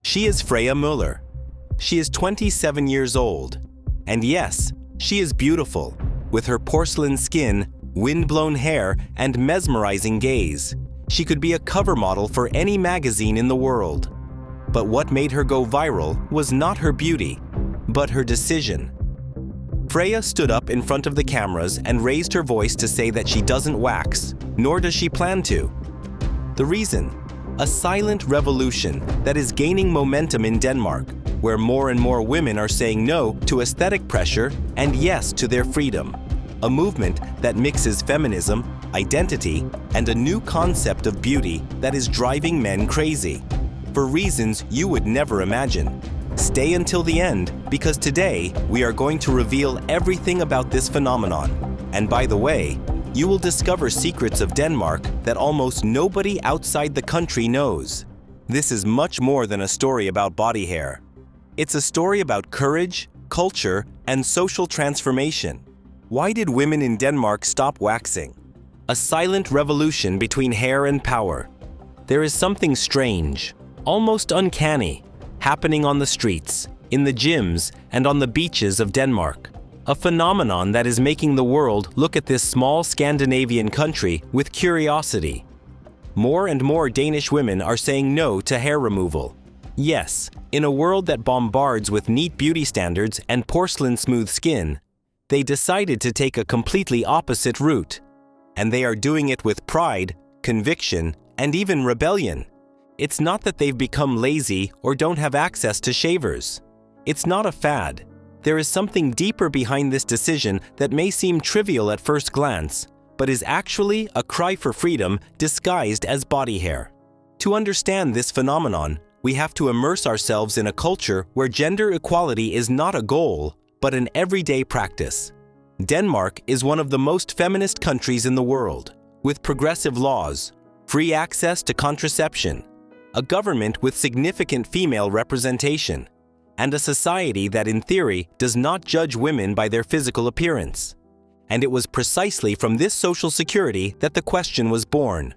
She is Freya Müller. She is 27 years old. And yes, she is beautiful, with her porcelain skin, wind-blown hair, and mesmerizing gaze. She could be a cover model for any magazine in the world. But what made her go viral was not her beauty, but her decision. Freya stood up in front of the cameras and raised her voice to say that she doesn't wax, nor does she plan to. The reason? A silent revolution that is gaining momentum in Denmark, where more and more women are saying no to aesthetic pressure and yes to their freedom. A movement that mixes feminism, identity, and a new concept of beauty that is driving men crazy, for reasons you would never imagine. Stay until the end, because today we are going to reveal everything about this phenomenon. And by the way, you will discover secrets of Denmark that almost nobody outside the country knows. This is much more than a story about body hair. It's a story about courage, culture, and social transformation. Why did women in Denmark stop waxing? A silent revolution between hair and power. There is something strange, almost uncanny, happening on the streets, in the gyms, and on the beaches of Denmark. A phenomenon that is making the world look at this small Scandinavian country with curiosity. More and more Danish women are saying no to hair removal. Yes, in a world that bombards with neat beauty standards and porcelain-smooth skin, they decided to take a completely opposite route. And they are doing it with pride, conviction, and even rebellion. It's not that they've become lazy or don't have access to shavers. It's not a fad. There is something deeper behind this decision that may seem trivial at first glance, but is actually a cry for freedom disguised as body hair. To understand this phenomenon, we have to immerse ourselves in a culture where gender equality is not a goal, but an everyday practice. Denmark is one of the most feminist countries in the world, with progressive laws, free access to contraception, a government with significant female representation, and a society that in theory does not judge women by their physical appearance. And it was precisely from this social security that the question was born.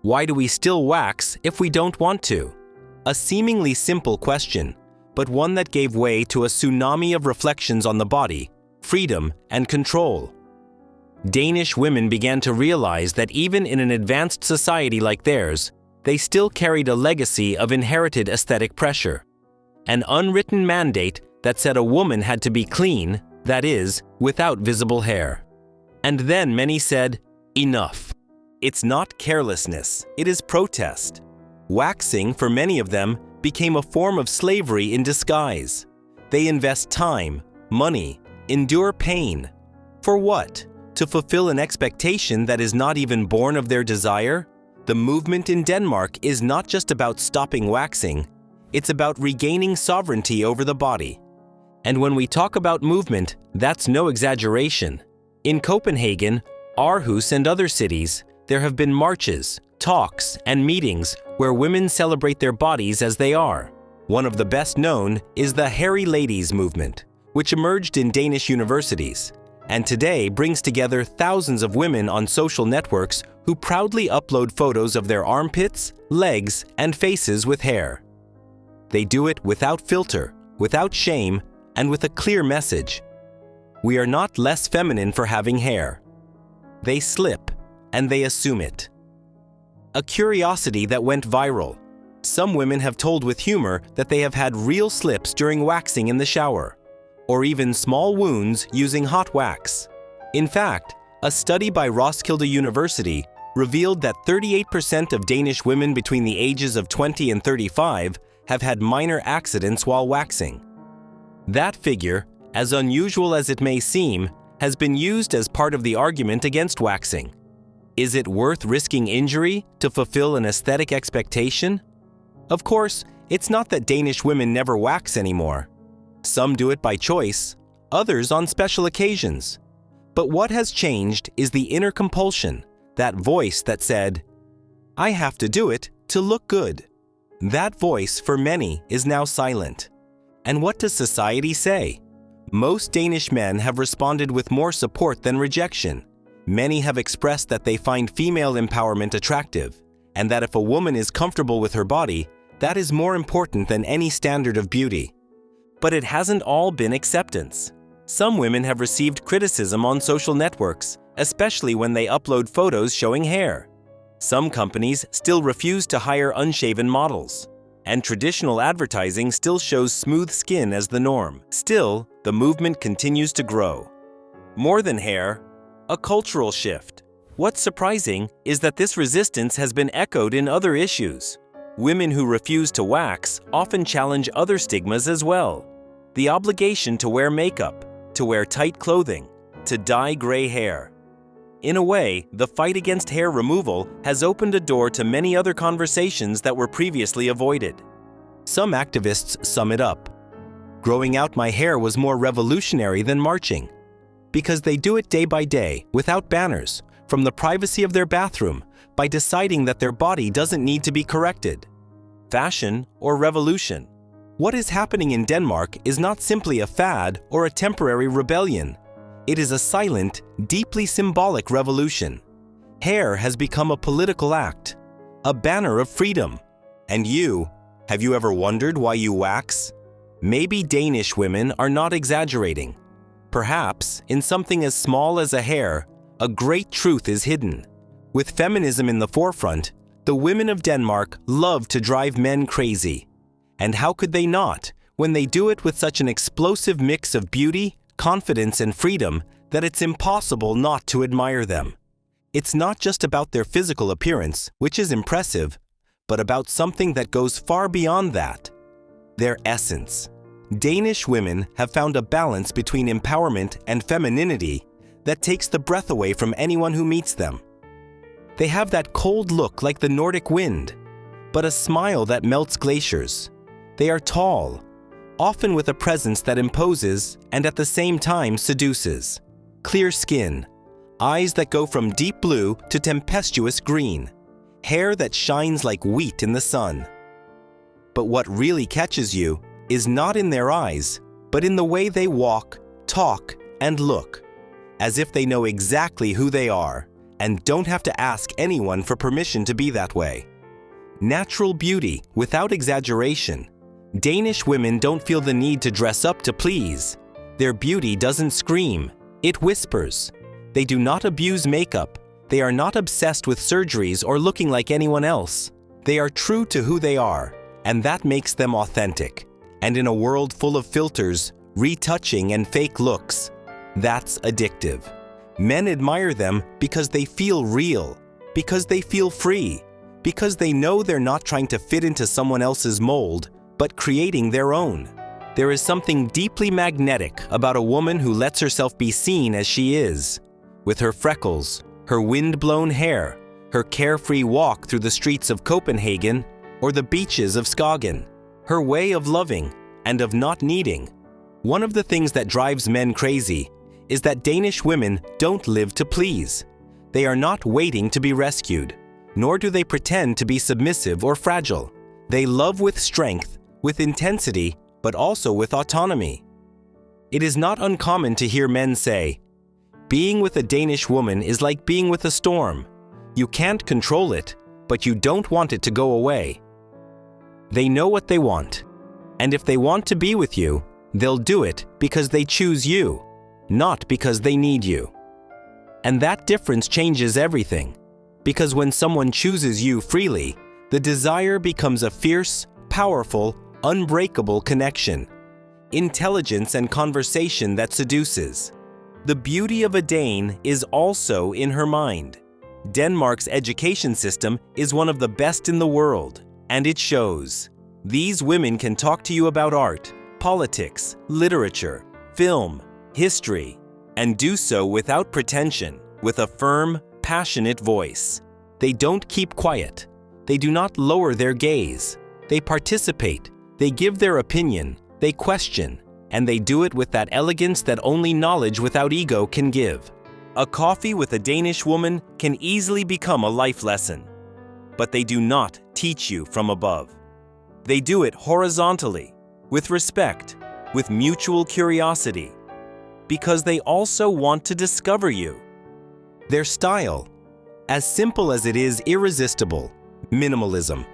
Why do we still wax if we don't want to? A seemingly simple question, but one that gave way to a tsunami of reflections on the body, freedom, and control. Danish women began to realize that even in an advanced society like theirs, they still carried a legacy of inherited aesthetic pressure. An unwritten mandate that said a woman had to be clean, that is, without visible hair. And then many said, enough. It's not carelessness, it is protest. Waxing, for many of them, became a form of slavery in disguise. They invest time, money, endure pain. For what? To fulfill an expectation that is not even born of their desire? The movement in Denmark is not just about stopping waxing, it's about regaining sovereignty over the body. And when we talk about movement, that's no exaggeration. In Copenhagen, Aarhus, and other cities, there have been marches, talks, and meetings where women celebrate their bodies as they are. One of the best known is the Hairy Ladies movement, which emerged in Danish universities, and today brings together thousands of women on social networks who proudly upload photos of their armpits, legs, and faces with hair. They do it without filter, without shame, and with a clear message. We are not less feminine for having hair. They slip, and they assume it. A curiosity that went viral. Some women have told with humor that they have had real slips during waxing in the shower, or even small wounds using hot wax. In fact, a study by Roskilde University revealed that 38% of Danish women between the ages of 20 and 35 have had minor accidents while waxing. That figure, as unusual as it may seem, has been used as part of the argument against waxing. Is it worth risking injury to fulfill an aesthetic expectation? Of course, it's not that Danish women never wax anymore. Some do it by choice, others on special occasions. But what has changed is the inner compulsion, that voice that said, "I have to do it to look good." That voice, for many, is now silent. And what does society say? Most Danish men have responded with more support than rejection. Many have expressed that they find female empowerment attractive, and that if a woman is comfortable with her body, That is more important than any standard of beauty. But it hasn't all been acceptance. Some women have received criticism on social networks, especially when they upload photos showing hair. Some companies still refuse to hire unshaven models, and traditional advertising still shows smooth skin as the norm. Still, the movement continues to grow. More than hair, a cultural shift. What's surprising is that this resistance has been echoed in other issues. Women who refuse to wax often challenge other stigmas as well. The obligation to wear makeup, to wear tight clothing, to dye gray hair. In a way, the fight against hair removal has opened a door to many other conversations that were previously avoided. Some activists sum it up. Growing out my hair was more revolutionary than marching. Because they do it day by day, without banners, from the privacy of their bathroom, by deciding that their body doesn't need to be corrected. Fashion or revolution? What is happening in Denmark is not simply a fad or a temporary rebellion. It is a silent, deeply symbolic revolution. Hair has become a political act, a banner of freedom. And you, have you ever wondered why you wax? Maybe Danish women are not exaggerating. Perhaps, in something as small as a hair, a great truth is hidden. With feminism in the forefront, the women of Denmark love to drive men crazy. And how could they not, when they do it with such an explosive mix of beauty, confidence, and freedom that it's impossible not to admire them? It's not just about their physical appearance, which is impressive, but about something that goes far beyond that. Their essence. Danish women have found a balance between empowerment and femininity that takes the breath away from anyone who meets them. They have that cold look like the Nordic wind, but a smile that melts glaciers. They are tall, often with a presence that imposes and at the same time seduces. Clear skin, eyes that go from deep blue to tempestuous green, hair that shines like wheat in the sun. But what really catches you is not in their eyes, but in the way they walk, talk, and look, as if they know exactly who they are and don't have to ask anyone for permission to be that way. Natural beauty without exaggeration. Danish women don't feel the need to dress up to please. Their beauty doesn't scream, it whispers. They do not abuse makeup. They are not obsessed with surgeries or looking like anyone else. They are true to who they are, and that makes them authentic. And in a world full of filters, retouching, and fake looks, that's addictive. Men admire them because they feel real, because they feel free, because they know they're not trying to fit into someone else's mold, but creating their own. There is something deeply magnetic about a woman who lets herself be seen as she is, with her freckles, her wind-blown hair, her carefree walk through the streets of Copenhagen or the beaches of Skagen, her way of loving and of not needing. One of the things that drives men crazy is that Danish women don't live to please. They are not waiting to be rescued, nor do they pretend to be submissive or fragile. They love with strength, with intensity, but also with autonomy. It is not uncommon to hear men say, "Being with a Danish woman is like being with a storm. You can't control it, but you don't want it to go away." They know what they want, and if they want to be with you, they'll do it because they choose you, not because they need you. And that difference changes everything, because when someone chooses you freely, the desire becomes a fierce, powerful, unbreakable connection. Intelligence and conversation that seduces. The beauty of a Dane is also in her mind. Denmark's education system is one of the best in the world, and it shows. These women can talk to you about art, politics, literature, film, history, and do so without pretension, with a firm, passionate voice. They don't keep quiet. They do not lower their gaze. They participate. They give their opinion. They question. And they do it with that elegance that only knowledge without ego can give. A coffee with a Danish woman can easily become a life lesson. But they do not teach you from above. They do it horizontally, with respect, with mutual curiosity, because they also want to discover you. Their style, as simple as it is irresistible, minimalism.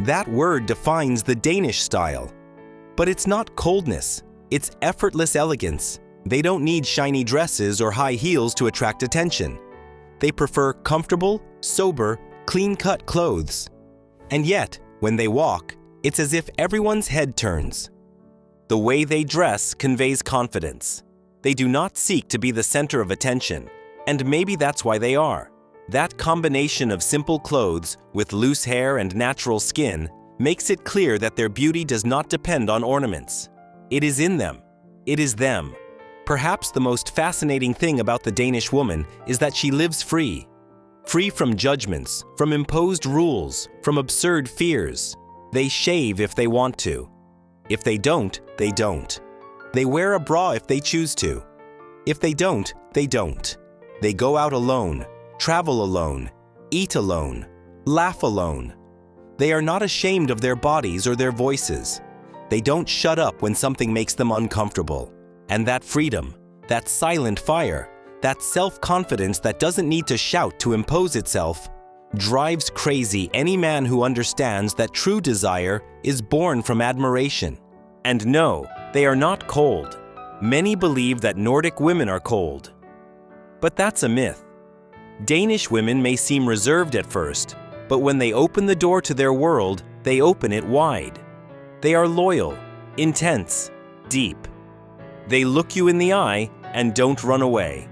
That word defines the Danish style. But it's not coldness, it's effortless elegance. They don't need shiny dresses or high heels to attract attention. They prefer comfortable, sober, clean-cut clothes. And yet, when they walk, it's as if everyone's head turns. The way they dress conveys confidence. They do not seek to be the center of attention, and maybe that's why they are. That combination of simple clothes with loose hair and natural skin makes it clear that their beauty does not depend on ornaments. It is in them. It is them. Perhaps the most fascinating thing about the Danish woman is that she lives free. Free from judgments, from imposed rules, from absurd fears. They shave if they want to. If they don't, they don't. They wear a bra if they choose to. If they don't, they don't. They go out alone, travel alone, eat alone, laugh alone. They are not ashamed of their bodies or their voices. They don't shut up when something makes them uncomfortable. And that freedom, that silent fire, that self-confidence that doesn't need to shout to impose itself, drives crazy any man who understands that true desire is born from admiration. And no, they are not cold. Many believe that Nordic women are cold. But that's a myth. Danish women may seem reserved at first, but when they open the door to their world, they open it wide. They are loyal, intense, deep. They look you in the eye and don't run away.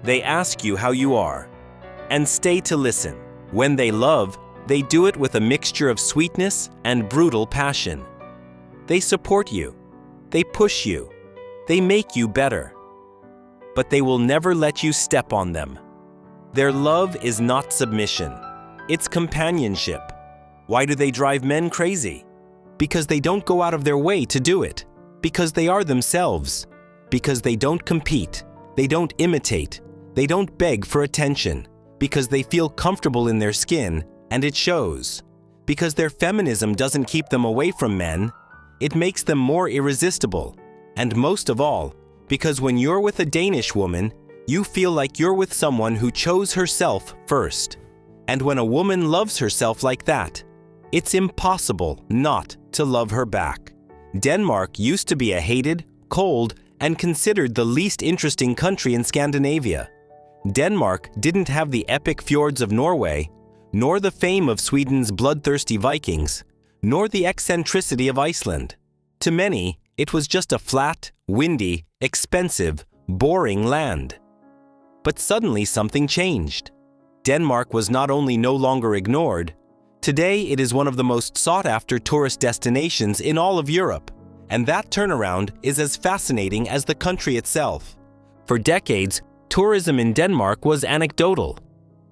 They ask you how you are and stay to listen. When they love, they do it with a mixture of sweetness and brutal passion. They support you. They push you. They make you better. But they will never let you step on them. Their love is not submission. It's companionship. Why do they drive men crazy? Because they don't go out of their way to do it. Because they are themselves. Because they don't compete. They don't imitate. They don't beg for attention. Because they feel comfortable in their skin, and it shows. Because their feminism doesn't keep them away from men. It makes them more irresistible. And most of all, because when you're with a Danish woman, you feel like you're with someone who chose herself first. And when a woman loves herself like that, it's impossible not to love her back. Denmark used to be a hated, cold, and considered the least interesting country in Scandinavia. Denmark didn't have the epic fjords of Norway, nor the fame of Sweden's bloodthirsty Vikings, nor the eccentricity of Iceland. To many, it was just a flat, windy, expensive, boring land. But suddenly something changed. Denmark was not only no longer ignored, today it is one of the most sought-after tourist destinations in all of Europe, and that turnaround is as fascinating as the country itself. For decades, tourism in Denmark was anecdotal.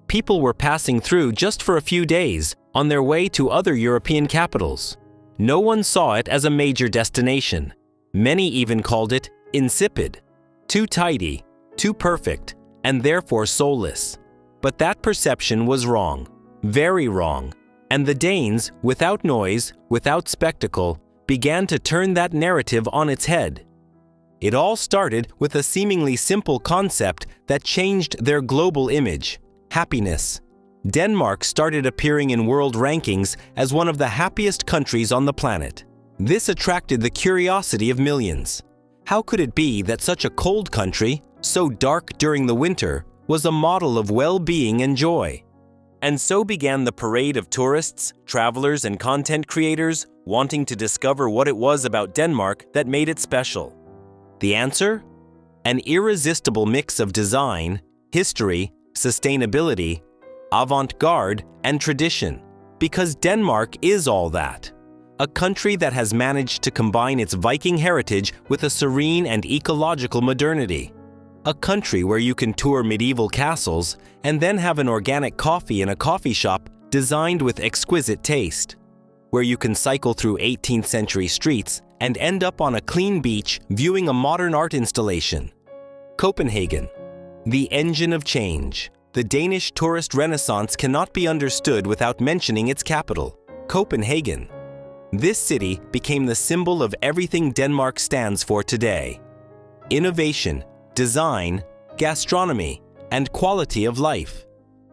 People were passing through just for a few days on their way to other European capitals. No one saw it as a major destination. Many even called it insipid, too tidy, too perfect, and therefore soulless. But that perception was wrong, very wrong, and the Danes, without noise, without spectacle, began to turn that narrative on its head. It all started with a seemingly simple concept that changed their global image: happiness. Denmark started appearing in world rankings as one of the happiest countries on the planet. This attracted the curiosity of millions. How could it be that such a cold country, so dark during the winter, was a model of well-being and joy? And so began the parade of tourists, travelers, and content creators wanting to discover what it was about Denmark that made it special. The answer? An irresistible mix of design, history, sustainability, avant-garde, and tradition. Because Denmark is all that. A country that has managed to combine its Viking heritage with a serene and ecological modernity. A country where you can tour medieval castles and then have an organic coffee in a coffee shop designed with exquisite taste. Where you can cycle through 18th century streets and end up on a clean beach viewing a modern art installation. Copenhagen, the engine of change. The Danish tourist renaissance cannot be understood without mentioning its capital, Copenhagen. This city became the symbol of everything Denmark stands for today: innovation, design, gastronomy, and quality of life.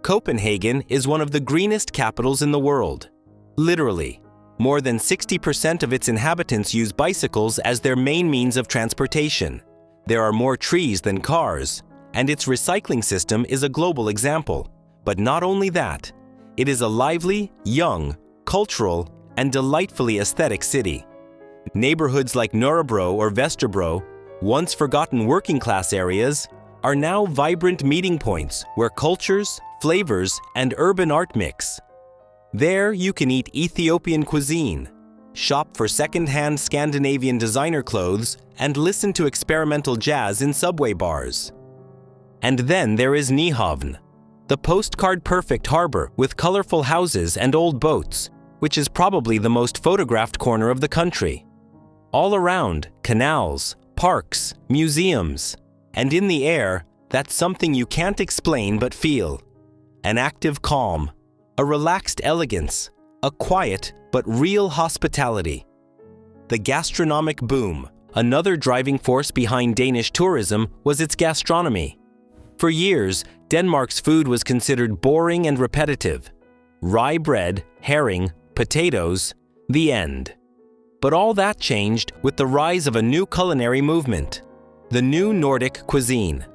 Copenhagen is one of the greenest capitals in the world. Literally, More than 60% of its inhabitants use bicycles as their main means of transportation. There are more trees than cars, and its recycling system is a global example. But not only that, it is a lively, young, cultural, and delightfully aesthetic city. Neighborhoods like Nørrebro or Vesterbro, once forgotten working-class areas, are now vibrant meeting points where cultures, flavors, and urban art mix. There you can eat Ethiopian cuisine, shop for second-hand Scandinavian designer clothes, and listen to experimental jazz in subway bars. And then there is Nyhavn, the postcard-perfect harbor with colorful houses and old boats, which is probably the most photographed corner of the country. All around, canals, parks, museums, and in the air, that's something you can't explain but feel. An active calm, a relaxed elegance, a quiet but real hospitality. The gastronomic boom, another driving force behind Danish tourism, was its gastronomy. For years, Denmark's food was considered boring and repetitive. Rye bread, herring, potatoes, the end. But all that changed with the rise of a new culinary movement, the new Nordic cuisine.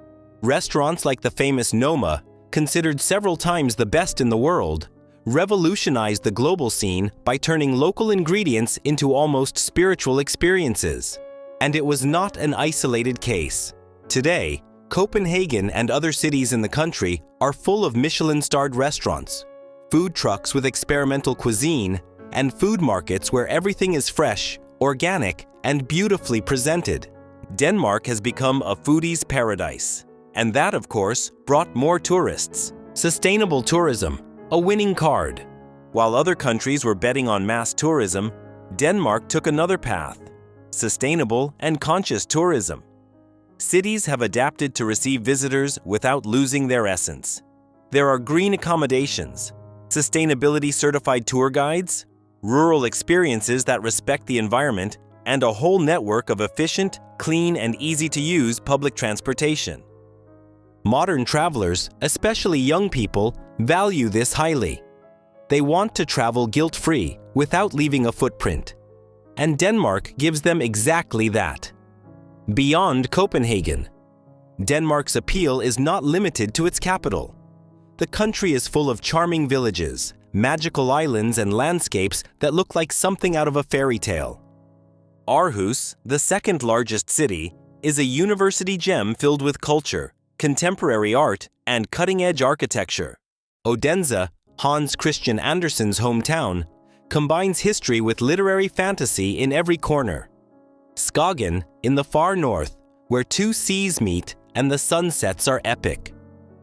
Restaurants like the famous Noma, considered several times the best in the world, revolutionized the global scene by turning local ingredients into almost spiritual experiences. And it was not an isolated case. Today, Copenhagen and other cities in the country are full of Michelin-starred restaurants, food trucks with experimental cuisine, and food markets where everything is fresh, organic, and beautifully presented. Denmark has become a foodie's paradise. And that, of course, brought more tourists. Sustainable tourism, a winning card. While other countries were betting on mass tourism, Denmark took another path: sustainable and conscious tourism. Cities have adapted to receive visitors without losing their essence. There are green accommodations, sustainability-certified tour guides, rural experiences that respect the environment, and a whole network of efficient, clean, and easy-to-use public transportation. Modern travelers, especially young people, value this highly. They want to travel guilt-free, without leaving a footprint. And Denmark gives them exactly that. Beyond Copenhagen, Denmark's appeal is not limited to its capital. The country is full of charming villages, magical islands, and landscapes that look like something out of a fairy tale. Aarhus, the second largest city, is a university gem filled with culture, contemporary art, and cutting-edge architecture. Odense, Hans Christian Andersen's hometown, combines history with literary fantasy in every corner. Skagen, in the far north, where two seas meet and the sunsets are epic.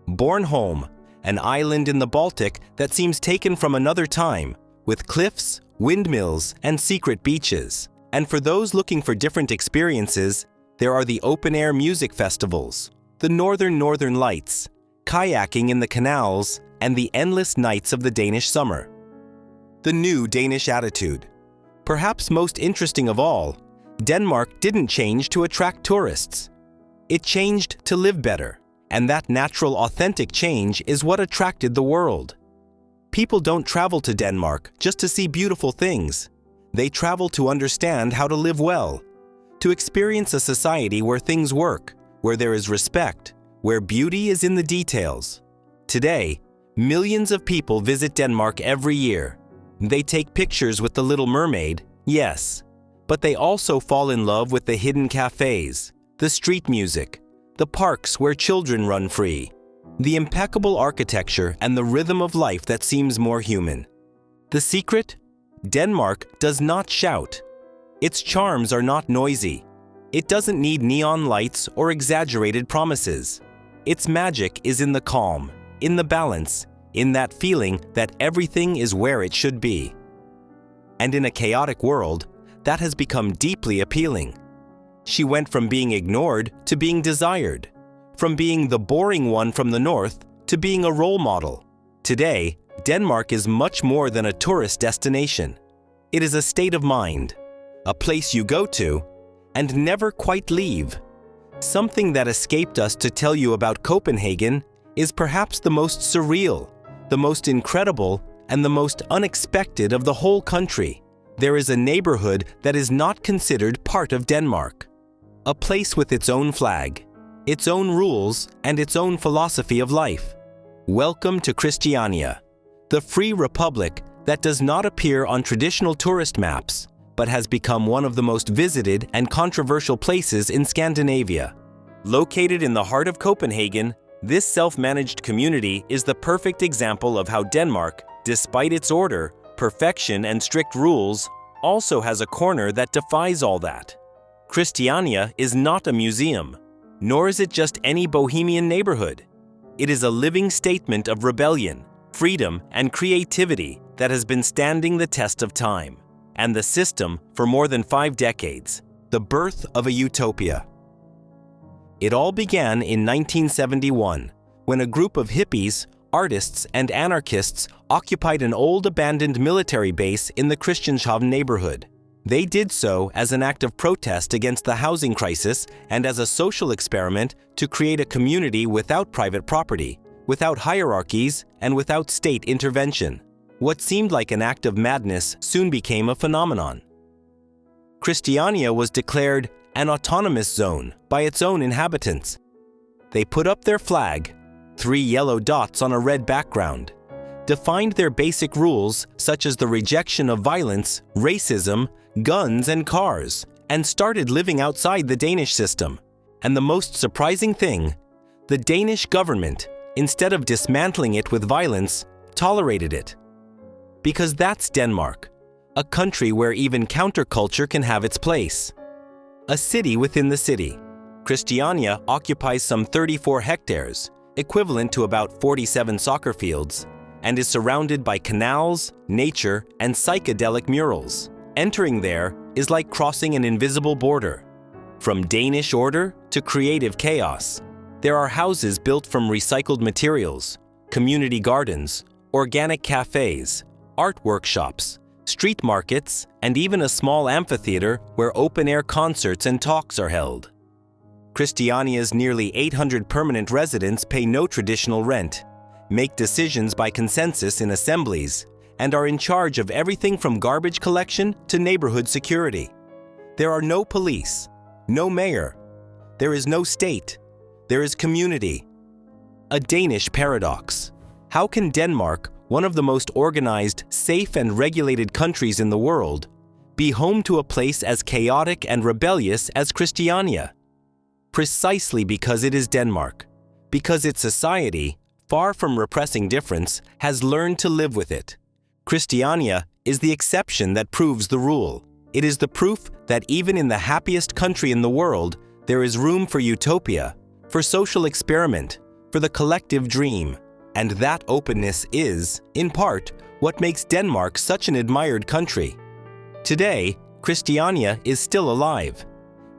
Bornholm, an island in the Baltic that seems taken from another time, with cliffs, windmills, and secret beaches. And for those looking for different experiences, there are the open-air music festivals, the Northern Lights, kayaking in the canals, and the endless nights of the Danish summer. The new Danish attitude. Perhaps most interesting of all, Denmark didn't change to attract tourists. It changed to live better, and that natural, authentic change is what attracted the world. People don't travel to Denmark just to see beautiful things. They travel to understand how to live well, to experience a society where things work, where there is respect, where beauty is in the details. Today, millions of people visit Denmark every year. They take pictures with the Little Mermaid, yes, but they also fall in love with the hidden cafes, the street music, the parks where children run free, the impeccable architecture, and the rhythm of life that seems more human. The secret? Denmark does not shout. Its charms are not noisy. It doesn't need neon lights or exaggerated promises. Its magic is in the calm, in the balance, in that feeling that everything is where it should be. And in a chaotic world, that has become deeply appealing. She went from being ignored to being desired, from being the boring one from the north to being a role model. Today, Denmark is much more than a tourist destination. It is a state of mind, a place you go to and never quite leave. Something that escaped us to tell you about Copenhagen is perhaps the most surreal, the most incredible, and the most unexpected of the whole country. there is a neighborhood that is not considered part of Denmark. A place with its own flag, its own rules, and its own philosophy of life. Welcome to Christiania, the free republic that does not appear on traditional tourist maps, but has become one of the most visited and controversial places in Scandinavia. Located in the heart of Copenhagen, this self-managed community is the perfect example of how Denmark, despite its order, perfection, and strict rules, also has a corner that defies all that. Christiania is not a museum, nor is it just any bohemian neighborhood. It is a living statement of rebellion, freedom, and creativity that has been standing the test of time and the system for more than 5 decades, the birth of a utopia. It all began in 1971, when a group of hippies, artists, and anarchists occupied an old abandoned military base in the Christianshavn neighborhood. They did so as an act of protest against the housing crisis and as a social experiment to create a community without private property, without hierarchies, and without state intervention. What seemed like an act of madness soon became a phenomenon. Christiania was declared an autonomous zone by its own inhabitants. They put up their flag, 3 yellow dots on a red background, defined their basic rules such as the rejection of violence, racism, guns, and cars, and started living outside the Danish system. And the most surprising thing, the Danish government, instead of dismantling it with violence, tolerated it. Because that's Denmark, a country where even counterculture can have its place. A city within the city, Christiania occupies some 34 hectares, equivalent to about 47 soccer fields, and is surrounded by canals, nature, and psychedelic murals. Entering there is like crossing an invisible border. From Danish order to creative chaos, there are houses built from recycled materials, community gardens, organic cafes, art workshops, street markets, and even a small amphitheater where open-air concerts and talks are held. Christiania's nearly 800 permanent residents pay no traditional rent, make decisions by consensus in assemblies, and are in charge of everything from garbage collection to neighborhood security. There are no police, no mayor. There is no state. There is community. A Danish paradox. How can Denmark, one of the most organized, safe, and regulated countries in the world, be home to a place as chaotic and rebellious as Christiania? Precisely because it is Denmark. Because its society, far from repressing difference, has learned to live with it. Christiania is the exception that proves the rule. It is the proof that even in the happiest country in the world, there is room for utopia, for social experiment, for the collective dream. And that openness is, in part, what makes Denmark such an admired country. Today, Christiania is still alive.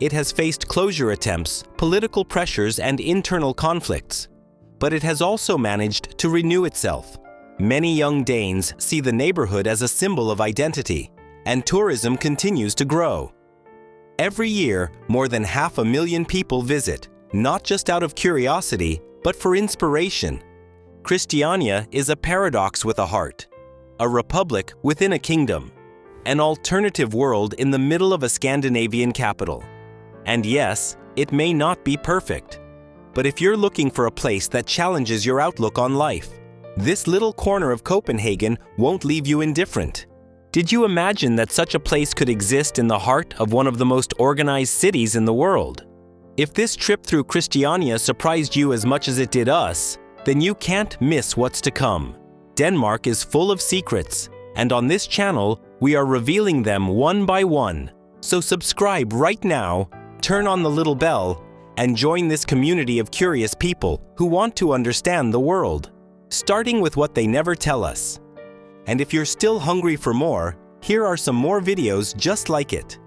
It has faced closure attempts, political pressures, and internal conflicts. But it has also managed to renew itself. Many young Danes see the neighborhood as a symbol of identity, and tourism continues to grow. Every year, more than 500,000 people visit, not just out of curiosity, but for inspiration. Christiania is a paradox with a heart, a republic within a kingdom, an alternative world in the middle of a Scandinavian capital. And yes, it may not be perfect, but if you're looking for a place that challenges your outlook on life, this little corner of Copenhagen won't leave you indifferent. Did you imagine that such a place could exist in the heart of one of the most organized cities in the world? If this trip through Christiania surprised you as much as it did us, then you can't miss what's to come. Denmark is full of secrets, and on this channel, we are revealing them one by one. So subscribe right now, turn on the little bell, and join this community of curious people who want to understand the world, starting with what they never tell us. And if you're still hungry for more, here are some more videos just like it.